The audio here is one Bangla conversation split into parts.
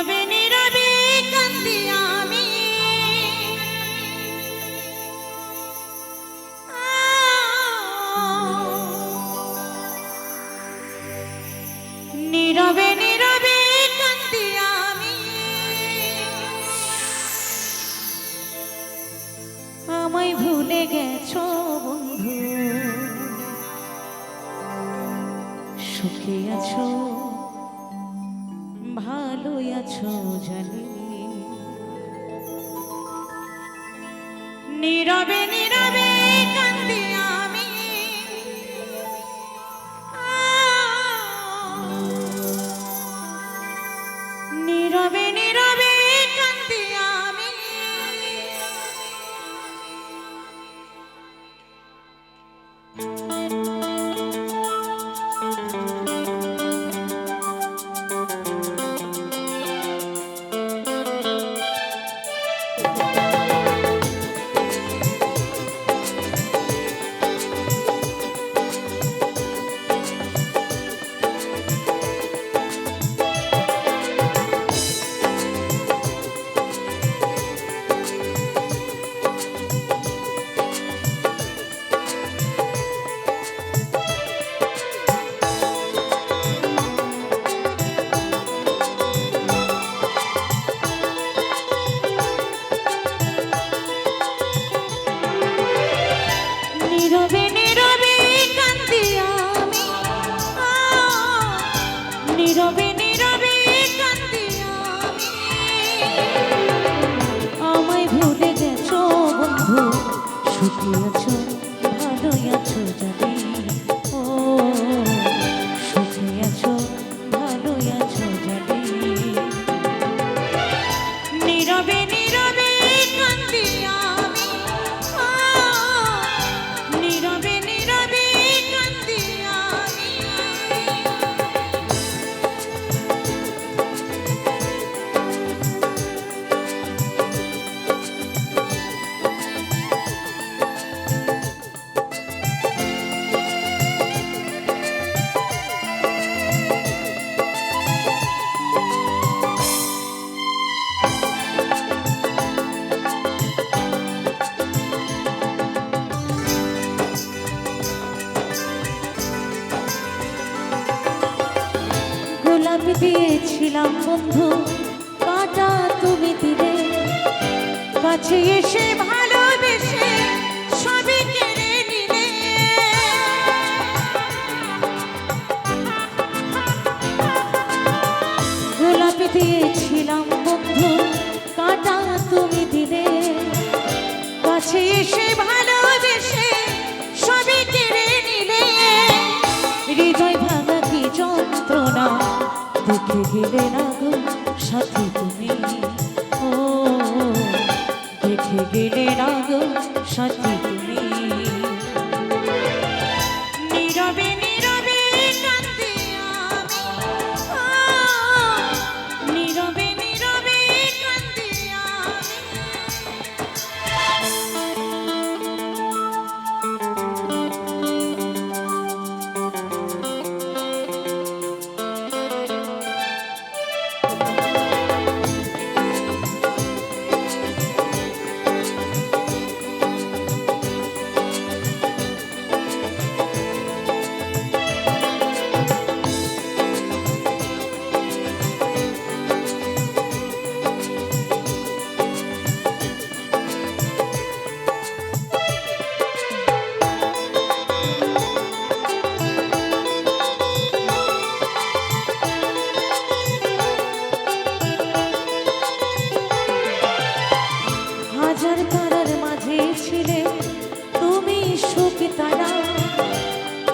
নীরবে নীরবে কান্দি আমি, নীরবে নীরবে কান্দি আমি, আমায় ভুলে গেছো বন্ধু, সুখে আছো ভালো আছো জানি, নীরবে নীরবে কান্দি আমি, নীরবে নীরবে কান্দি আমি। নীরবে নীরবে কান্দি আমি, নীরবে নীরবে কান্দি আমি, আমায় ভুলে গেছো বন্ধু, সুখে আছো ভালো আছো জানি, ও সুখে আছো ভালো আছো জানি, নীরবে নীরবে কান্দি আমি, নীরবে নীরবে কান্দি আমি। গোলাপ দিয়েছিলাম বন্ধু, কাঁটা তুমি দিলে, কাছে এসে ভালোবেসে সবই কেড়ে নিলে, গোলাপ দিয়েছিলাম বন্ধু, কাঁটা তুমি দিলে, কাছে এসে ভালোবেসে সবই কেড়ে নিলে, হৃদয় ভাঙা কি যন্ত্রণা দেখে গেলে না গো সাথী তুমি, ও দেখে গেলে না গো সাথী তুমি, নীরবে নীরবে কান্দি আমি, নীরবে নীরবে কান্দি আমি। হাজার তারার মাঝে ছিলে তুমি সুখ তারা,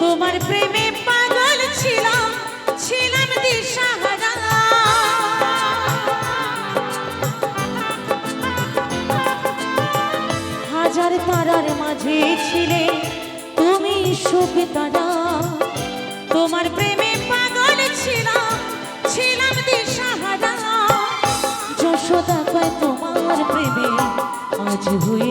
তোমার প্রেমে পাগল ছিলাম, ছিলাম দিশাহারা, হাজার তারার মাঝে ছিলে তুমি সুখ তারা, তোমার প্রেমে পাগল ছিলাম, ছিলাম দিশাহারা, যশোদা কয় তোমার প্রেমে আজ হই